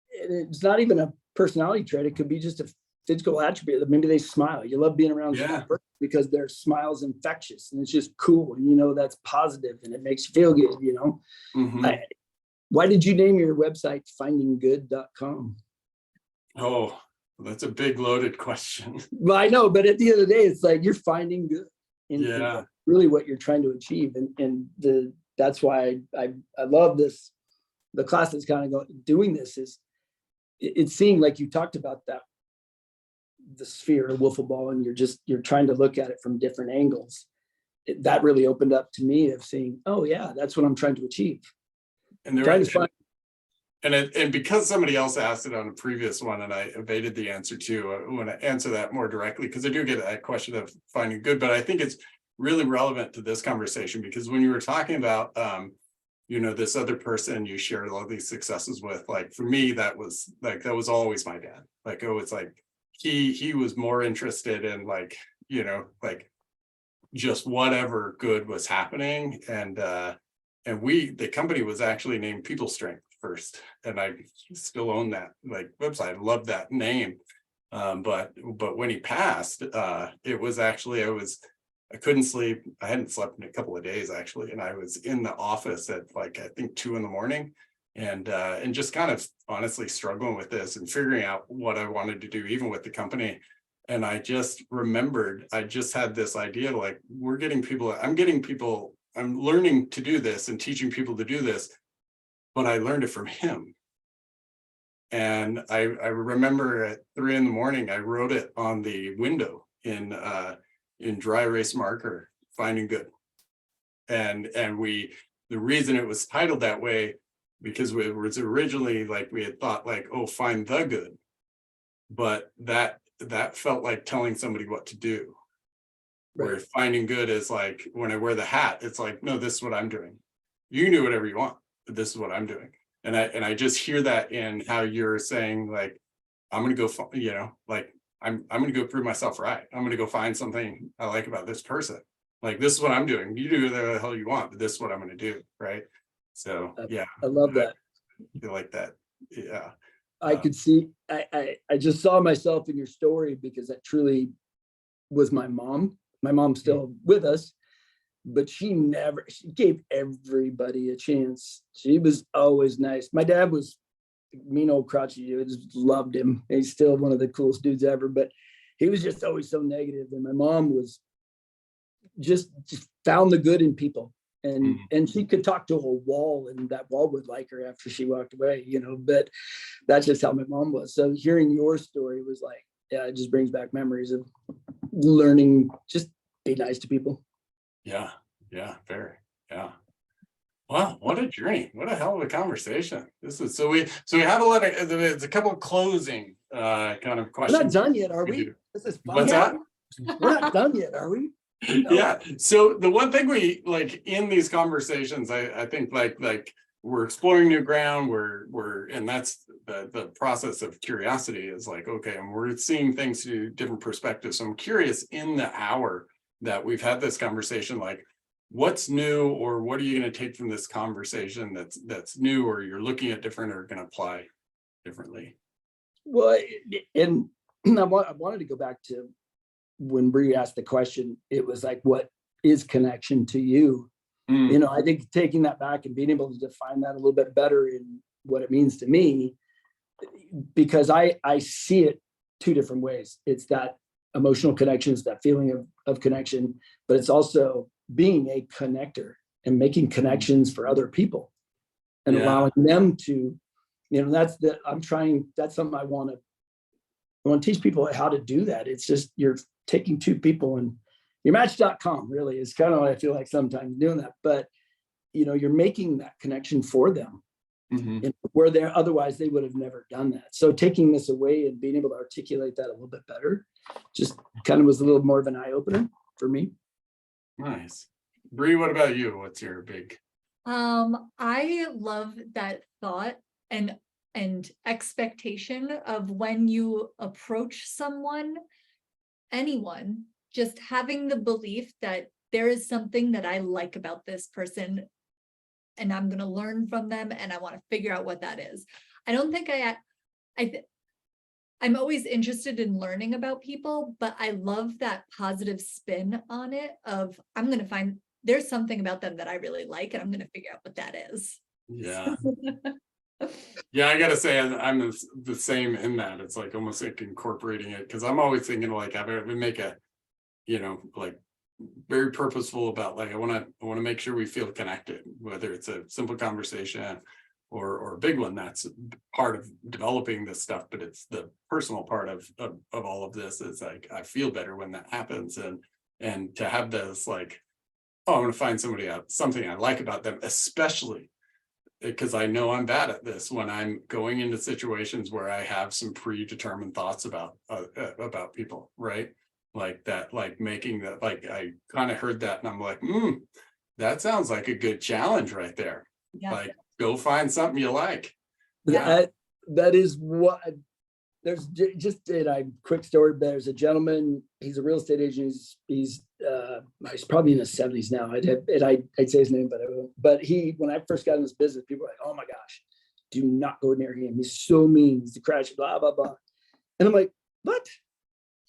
it's not even a personality trait. It could be just a physical attribute. Maybe they smile. You love being around that person because their smile's infectious and it's just cool. And that's positive and it makes you feel good, Why did you name your website findinggood.com? Oh, that's a big loaded question. Well, I know, but at the end of the day, it's like you're finding good in really what you're trying to achieve. And that's why I love this. The class that's kind of doing this is it's seeing, like you talked about, the sphere, a wiffle ball, and you're trying to look at it from different angles. That really opened up to me of seeing, oh yeah, that's what I'm trying to achieve. And and because somebody else asked it on a previous one and I evaded the answer too, I want to answer that more directly because I do get that question of finding good, but I think it's really relevant to this conversation because when you were talking about, this other person you shared all these successes with, like for me, that was always my dad. Like, oh, it's like he was more interested in like just whatever good was happening. And the company was actually named People Strength first. And I still own that like website. I love that name. But when he passed, it was actually, I couldn't sleep. I hadn't slept in a couple of days actually. And I was in the office at like, I think 2 a.m. and just kind of honestly struggling with this and figuring out what I wanted to do, even with the company. And I just remembered, I just had this idea, like I'm learning to do this and teaching people to do this, but I learned it from him. And I remember at 3 a.m, I wrote it on the window in dry erase marker, Finding Good. And the reason it was titled that way, because it was originally like we had thought like, oh, find the good. But that felt like telling somebody what to do. Right. Where finding good is like when I wear the hat, it's like, no, this is what I'm doing. You can do whatever you want, but this is what I'm doing. And I just hear that in how you're saying, like, I'm going to go, like, I'm going to go prove myself right. I'm going to go find something I like about this person. Like, this is what I'm doing. You do whatever the hell you want, but this is what I'm going to do. Right. So, yeah. I love that. I feel like that. Yeah. I could see, I just saw myself in your story because that truly was my mom. My mom's still with us, but she gave everybody a chance. She was always nice. My dad was mean old crotchety. I just loved him. He's still one of the coolest dudes ever, but he was just always so negative. And my mom was just found the good in people. And she could talk to a wall and that wall would like her after she walked away, but that's just how my mom was. So hearing your story was like, yeah, it just brings back memories of learning, just be nice to people. Yeah. Very. Yeah. Wow, what a journey. What a hell of a conversation. This is so we have it's a couple of closing kind of questions. We're not done yet, are we? This is fun. What's that? We're not done yet, are we? No. Yeah. So the one thing we like in these conversations, I think like we're exploring new ground, and that's the process of curiosity is like, okay, and we're seeing things through different perspectives. So I'm curious in the hour that we've had this conversation, like what's new or what are you going to take from this conversation that's new or you're looking at different or going to apply differently? Well, and I wanted to go back to when Bree asked the question, it was like, what is connection to you? I think taking that back and being able to define that a little bit better in what it means to me, because I see it 2 different ways. It's that emotional connection, it's that feeling of connection, but it's also being a connector and making connections for other people and allowing them to, that's something I want to teach people how to do that. It's just, you're taking 2 people and your match.com really is kind of what I feel like sometimes doing that, but you're making that connection for them. Where otherwise they would have never done that. So taking this away and being able to articulate that a little bit better just kind of was a little more of an eye-opener for me. Nice. Bree, what about you? What's your big? I love that thought and expectation of when you approach anyone, just having the belief that there is something that I like about this person and I'm going to learn from them and I want to figure out what that is. I don't think I'm always interested in learning about people, but I love that positive spin on it of I'm going to find there's something about them that I really like and I'm going to figure out what that is. Yeah. Yeah, I gotta say I'm the same in that. It's like almost like incorporating it because I'm always thinking like I would make a, like very purposeful about like I want to make sure we feel connected, whether it's a simple conversation or a big one that's part of developing this stuff, but it's the personal part of all of this is like, I feel better when that happens. And to have this like, oh, I'm going to find somebody out, something I like about them, especially because I know I'm bad at this when I'm going into situations where I have some predetermined thoughts about people, right? Like that, like making that, like I kind of heard that and I'm like, that sounds like a good challenge right there. Yeah. Like, go find something you like. Yeah. That is what there's just a quick story. There's a gentleman, he's a real estate agent. He's probably in his 70s now. I'd say his name, but I won't. But when I first got in this business, people were like, oh my gosh, do not go near him. He's so mean. He's the crash, blah, blah, blah. And I'm like, what?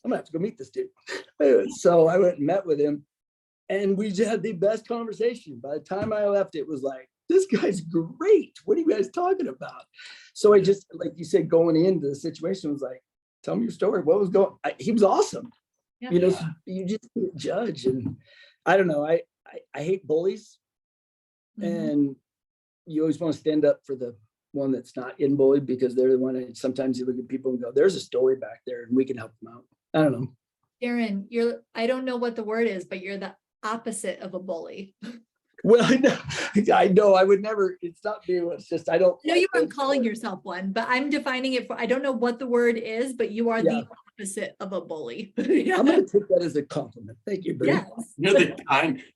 I'm gonna have to go meet this dude. So I went and met with him and we just had the best conversation. By the time I left, it was like, this guy's great. What are you guys talking about? So I just, like you said, going into the situation was like, tell me your story. What was going on? He was awesome. Yeah. You know, so you just can't judge. And I don't know, I hate bullies. And you always want to stand up for the one that's not in bullied because they're the one that sometimes you look at people and go, there's a story back there and we can help them out. I don't know. Darrin, I don't know what the word is, but you're the opposite of a bully. Well, I know I would never, it's not me. It's just, I don't. No, you weren't calling yourself one, but I'm defining it for, I don't know what the word is, but you are the opposite of a bully. Yeah. I'm going to take that as a compliment. Thank you, Bree. Yes.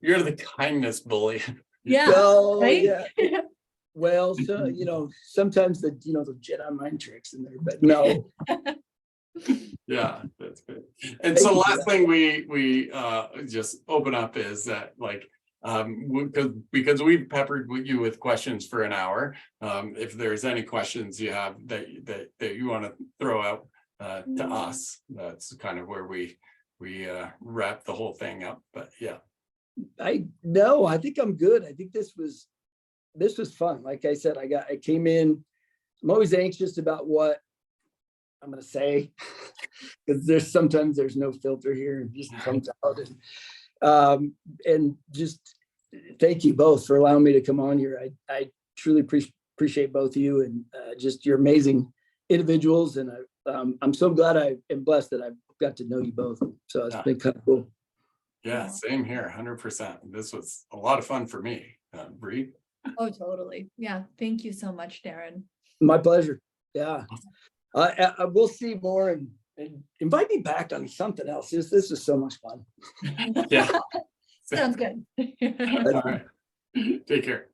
You're the kindness bully. Yeah. Well, Right? yeah. Well, so, you know, sometimes the Jedi mind tricks in there, but no. Yeah, that's good. And so last thing we just open up is that like, because we've peppered you with questions for an hour. If there's any questions you have that you want to throw out to us, that's kind of where we wrap the whole thing up. But yeah, I think I'm good. I think this was fun. Like I said, I came in, I'm always anxious about what I'm going to say because there's no filter here. It just comes out. And just thank you both for allowing me to come on here. I truly appreciate both of you and just you're amazing individuals. And I'm so glad I am blessed that I've got to know you both. So it's been kind of cool. Yeah, same here, 100%. This was a lot of fun for me, Bree. Oh, totally. Yeah. Thank you so much, Darrin. My pleasure. Yeah. I will see more and invite me back on something else. This is so much fun. Yeah. Sounds good. All right. Take care.